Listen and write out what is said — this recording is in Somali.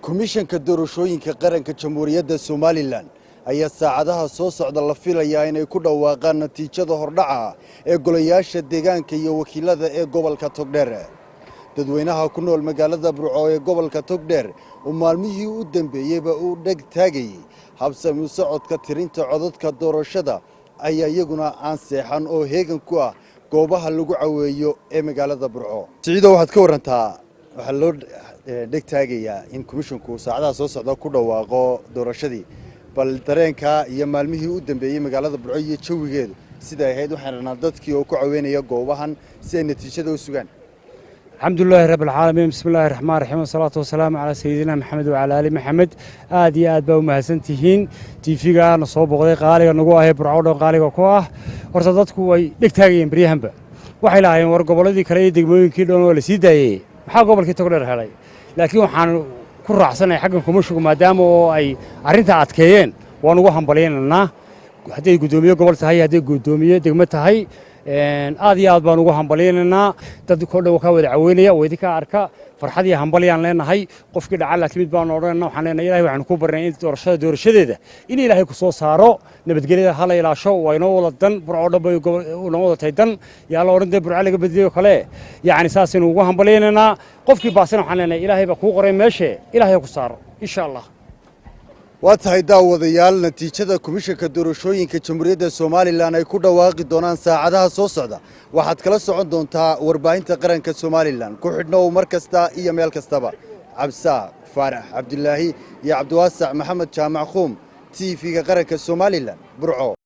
komishanka doorashooyinka qaranka jamhuuriyadda Somaliland ayaa saacadaha soo socda la filayaa inay ku dhawaaqaan natiijada hordhaca ee golayaasha deegaanka iyo wakiilada ee gobolka Togdheer. dadweynaha ku nool magaalada Burco ee gobolka Togdheer oo maalmihii u dambeeyayba uu dhag taagay habsami socodka tirinta codadka doorashada ayaa iyaguna aan seexan oo heegan ku ah goobaha lagu caweeyo ee magaalada Burco. Siciido waxaad ka warantaa waxa loo dhag taagayaa in komishanku saacadaha soo socda ku dhawaaqo doorashadii bal dareenka iyo maalmihii u dambeeyay magaalada Burco iyo jawigeedu sida ay ahayd waxaan dadkii oo ku caweynaya goobahan si ay natiijada u sugaan. الحمد لله رب العالمين بسم الله الرحمن الرحيم والصلاة والسلام على سيدنا محمد وعلى آل محمد آدي بو مهسنتهين تيفيغا نصوب غدي قاليga nagu ahay burcawdho qaaliga ku ah horta dadku way dhigtaageen bariyahanba waxay lahaayeen war goboladii kale ee degmooyinkii dhoon oo la sii daayay waxa gobolkii Togdheer helay laakiin waxaan ku raacsanahay xaggan komishanku maadaama oo ay arinta adkeeyeen waan ugu hambalyeynaa haday gudoomiye gobol tahay haday gudoomiye degmo tahay aad iyo aad baan ugu hambalyeynaa dad ku dhow ka wada caweynaya weedi ka arka farxad iyo hambalyaan leenahay qofkii dhacal la timid baan oranayna waxaan leenahay Ilaahay waxaan ku barnay in doorashadeeda in Ilaahay ku soo saaro nabadgelyada hala ilaasho wayno wada dan burco dhabay una wada taydan yaa la oran Burco laga badiyo kale yaani saasina ugu hambalyeynaa qofkii baasan waxaan leenahay Ilaahay ba ku qoray meesha Ilaahay ku saaro insha Allah. Waatahay daawadayaal natiijada komishanka doorashooyinka jamhuuriyadda Somaliland ay ku dhawaaqi doonaan saacadaha soo socda waxaad kala socon doontaa warbaahinta qaranka Somaliland ku xidhnow mar kasta iyo meel kastaba. Cabsa Faarax Cabdullaahi iyo Cabdiwaasac Maxamed Jaamac Khuum TV-ga qaranka Somaliland Burco.